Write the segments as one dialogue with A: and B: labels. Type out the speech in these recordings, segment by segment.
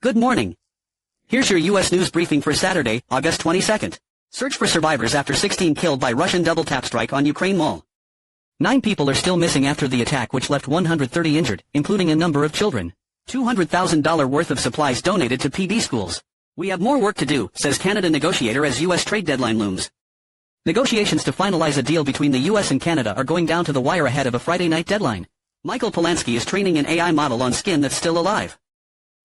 A: Good morning. Here's your U.S. news briefing for Saturday, August 22nd. Search for survivors after 16 killed by Russian double-tap strike on Ukraine mall. 9 people are still missing after the attack, which left 130 injured, including a number of children. $200,000 worth of supplies donated to PD schools. We have more work to do, says Canada negotiator as U.S. trade deadline looms. Negotiations to finalize a deal between the U.S. and Canada are going down to the wire ahead of a Friday night deadline. Michael Polansky is training an AI model on skin that's still alive.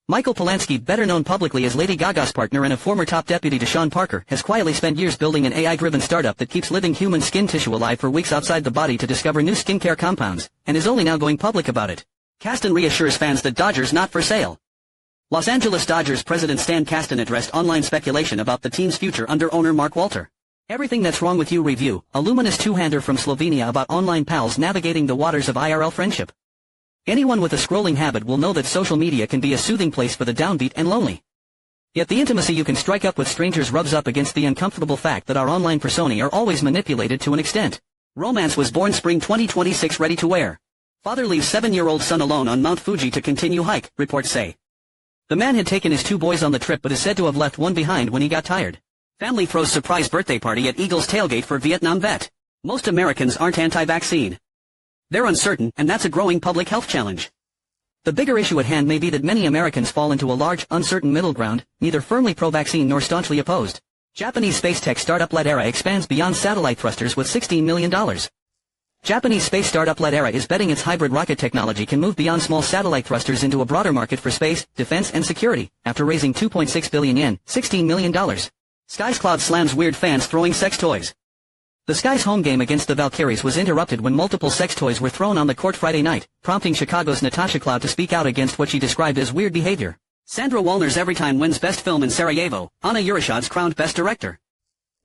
A: Michael Polansky, better known publicly as Lady Gaga's partner and a former top deputy to Sean Parker, has quietly spent years building an AI-driven startup that keeps living human skin tissue alive for weeks outside the body to discover new skincare compounds, and is only now going public about it. Kasten reassures fans that Dodgers not for sale. Los Angeles Dodgers president Stan Kasten addressed online speculation about the team's future under owner Mark Walter. Everything That's Wrong With You review, a luminous two-hander from Slovenia about online pals navigating the waters of IRL friendship. Anyone with a scrolling habit will know that social media can be a soothing place for the downbeat and lonely. Yet the intimacy you can strike up with strangers rubs up against the uncomfortable fact that our online personae are always manipulated to an extent. Romance was born spring 2026 ready to wear. Father leaves 7-year-old son alone on Mount Fuji to continue hike, reports say. The man had taken his 2 boys on the trip but is said to have left one behind when he got tired. Family throws surprise birthday party at Eagles tailgate for Vietnam vet. Most Americans aren't anti-vaccine. They're uncertain, and that's a growing public health challenge. The bigger issue at hand may be that many Americans fall into a large, uncertain middle ground, neither firmly pro-vaccine nor staunchly opposed. Japanese space tech startup Ledera expands beyond satellite thrusters with $16 million. Japanese space startup Ledera is betting its hybrid rocket technology can move beyond small satellite thrusters into a broader market for space, defense and security, after raising 2.6 billion yen, $16 million. Sky's Cloud slams weird fans throwing sex toys. The Sky's home game against the Valkyries was interrupted when multiple sex toys were thrown on the court Friday night, prompting Chicago's Natasha Cloud to speak out against what she described as weird behavior. Sandra Wallner's Everytime wins Best Film in Sarajevo, Anna Yurishad's crowned Best Director.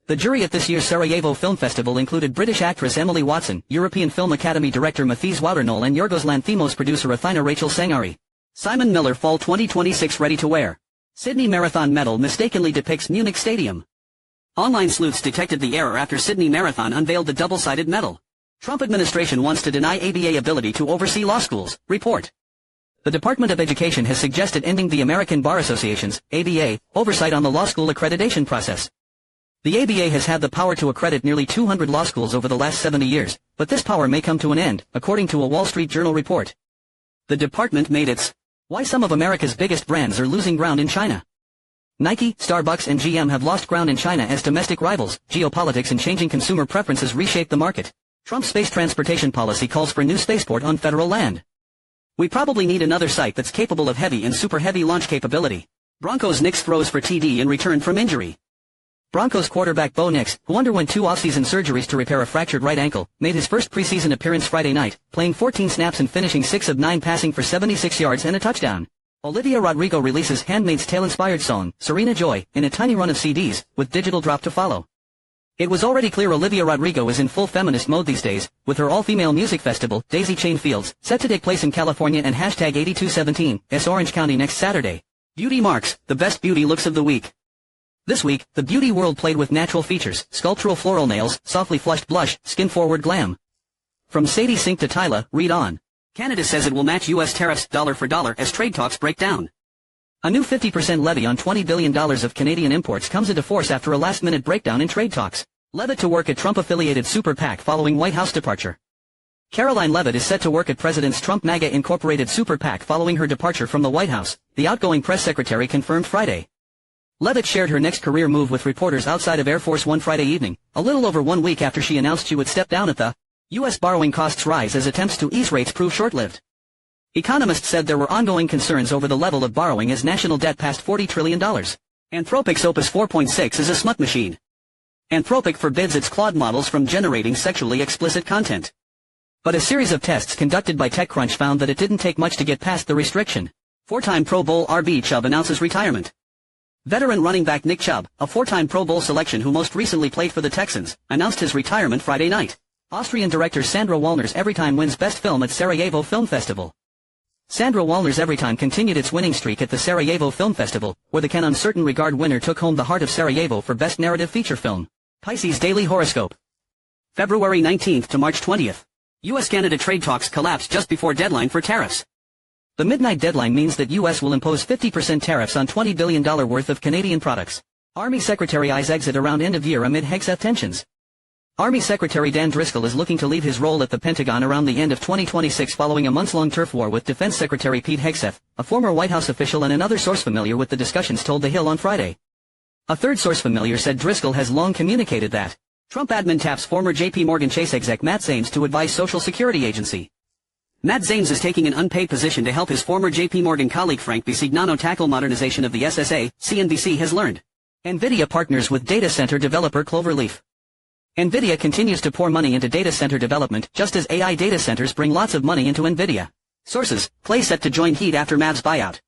A: The jury at this year's Sarajevo Film Festival included British actress Emily Watson, European Film Academy director Mathies Wouternoll and Yorgos Lanthimos producer Athina Rachel Sangari. Simon Miller Fall 2026 ready to wear. Sydney Marathon medal mistakenly depicts Munich Stadium. Online sleuths detected the error after Sydney Marathon unveiled the double-sided medal. Trump administration wants to deny ABA ability to oversee law schools, report. The Department of Education has suggested ending the American Bar Association's, ABA, oversight on the law school accreditation process. The ABA has had the power to accredit nearly 200 law schools over the last 70 years, but this power may come to an end, according to a Wall Street Journal report. The department made its why some of America's biggest brands are losing ground in China. Nike, Starbucks and GM have lost ground in China as domestic rivals, geopolitics and changing consumer preferences reshape the market. Trump's space transportation policy calls for new spaceport on federal land. We probably need another site that's capable of heavy and super heavy launch capability. Broncos Nix throws for TD in return from injury. Broncos quarterback Bo Nix, who underwent 2 offseason surgeries to repair a fractured right ankle, made his first preseason appearance Friday night, playing 14 snaps and finishing 6 of 9 passing for 76 yards and a touchdown. Olivia Rodrigo releases Handmaid's Tale-inspired song, Serena Joy, in a tiny run of CDs, with digital drop to follow. It was already clear Olivia Rodrigo is in full feminist mode these days, with her all-female music festival, Daisy Chain Fields, set to take place in California and hashtag 8217, Orange County next Saturday. Beauty marks, the best beauty looks of the week. This week, the beauty world played with natural features, sculptural floral nails, softly flushed blush, skin-forward glam. From Sadie Sink to Tyla, read on. Canada says it will match U.S. tariffs dollar for dollar as trade talks break down. A new 50% levy on $20 billion of Canadian imports comes into force after a last-minute breakdown in trade talks. Levitt to work at Trump-affiliated Super PAC following White House departure. Caroline Levitt is set to work at President's Trump MAGA-incorporated Super PAC following her departure from the White House, the outgoing press secretary confirmed Friday. Levitt shared her next career move with reporters outside of Air Force One Friday evening, a little over 1 week after she announced she would step down at the U.S. borrowing costs rise as attempts to ease rates prove short-lived. Economists said there were ongoing concerns over the level of borrowing as national debt passed $40 trillion. Anthropic's Opus 4.6 is a smut machine. Anthropic forbids its Claude models from generating sexually explicit content. But a series of tests conducted by TechCrunch found that it didn't take much to get past the restriction. 4-time Pro Bowl RB Chubb announces retirement. Veteran running back Nick Chubb, a 4-time Pro Bowl selection who most recently played for the Texans, announced his retirement Friday night. Austrian director Sandra Wallner's Everytime wins Best Film at Sarajevo Film Festival. Sandra Wallner's Everytime continued its winning streak at the Sarajevo Film Festival, where the Can Uncertain Regard winner took home the Heart of Sarajevo for Best Narrative Feature Film. Pisces Daily Horoscope. February 19th to March 20th. U.S.-Canada trade talks collapsed just before deadline for tariffs. The midnight deadline means that U.S. will impose 50% tariffs on $20 billion worth of Canadian products. Army Secretary eyes exit around end of year amid Hegseth tensions. Army Secretary Dan Driscoll is looking to leave his role at the Pentagon around the end of 2026 following a months-long turf war with Defense Secretary Pete Hegseth, a former White House official and another source familiar with the discussions told The Hill on Friday. A third source familiar said Driscoll has long communicated that Trump admin taps former J.P. Morgan Chase exec Matt Zames to advise Social Security Agency. Matt Zames is taking an unpaid position to help his former J.P. Morgan colleague Frank Bisignano tackle modernization of the SSA, CNBC has learned. NVIDIA partners with data center developer Cloverleaf. NVIDIA continues to pour money into data center development, just as AI data centers bring lots of money into NVIDIA. Sources, Clay set to join Heat after Mavs buyout.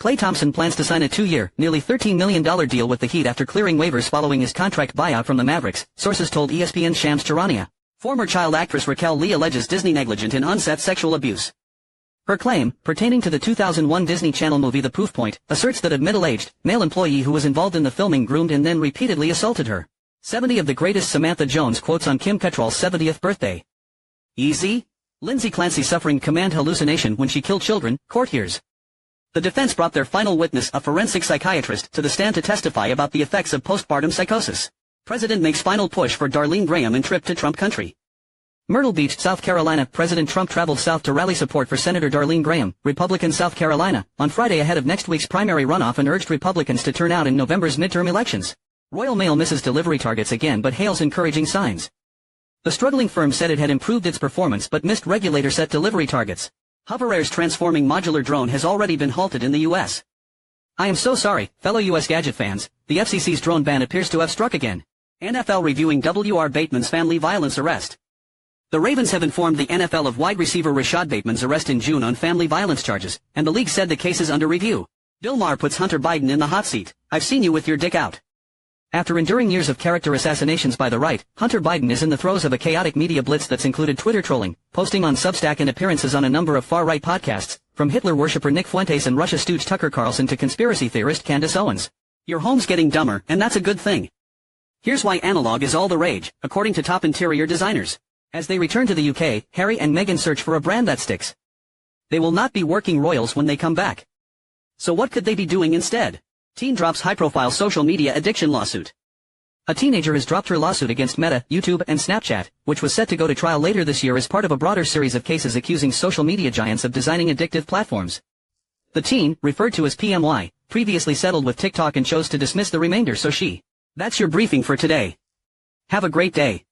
A: Klay Thompson plans to sign a 2-year, nearly $13 million deal with the Heat after clearing waivers following his contract buyout from the Mavericks, sources told ESPN's Shams Charania. Former child actress Raquel Lee alleges Disney negligent in on-set sexual abuse. Her claim, pertaining to the 2001 Disney Channel movie The Proof Point, asserts that a middle-aged, male employee who was involved in the filming groomed and then repeatedly assaulted her. 70 of the greatest Samantha Jones quotes on Kim Cattrall's 70th birthday. Easy? Lindsay Clancy suffering command hallucination when she killed children, court hears. The defense brought their final witness, a forensic psychiatrist, to the stand to testify about the effects of postpartum psychosis. President makes final push for Darlene Graham in trip to Trump country. Myrtle Beach, South Carolina. President Trump traveled south to rally support for Senator Darlene Graham, Republican South Carolina, on Friday ahead of next week's primary runoff and urged Republicans to turn out in November's midterm elections. Royal Mail misses delivery targets again but hails encouraging signs. The struggling firm said it had improved its performance but missed regulator-set delivery targets. HoverAir's transforming modular drone has already been halted in the U.S. I am so sorry, fellow U.S. gadget fans, the FCC's drone ban appears to have struck again. NFL reviewing W.R. Bateman's family violence arrest. The Ravens have informed the NFL of wide receiver Rashad Bateman's arrest in June on family violence charges, and the league said the case is under review. Bill Maher puts Hunter Biden in the hot seat. I've seen you with your dick out. After enduring years of character assassinations by the right, Hunter Biden is in the throes of a chaotic media blitz that's included Twitter trolling, posting on Substack and appearances on a number of far-right podcasts, from Hitler worshipper Nick Fuentes and Russia stooge Tucker Carlson to conspiracy theorist Candace Owens. Your home's getting dumber, and that's a good thing. Here's why analog is all the rage, according to top interior designers. As they return to the UK, Harry and Meghan search for a brand that sticks. They will not be working royals when they come back. So what could they be doing instead? Teen drops high-profile social media addiction lawsuit. A teenager has dropped her lawsuit against Meta, YouTube, and Snapchat, which was set to go to trial later this year as part of a broader series of cases accusing social media giants of designing addictive platforms. The teen, referred to as PMY, previously settled with TikTok and chose to dismiss the remainder. That's your briefing for today. Have a great day.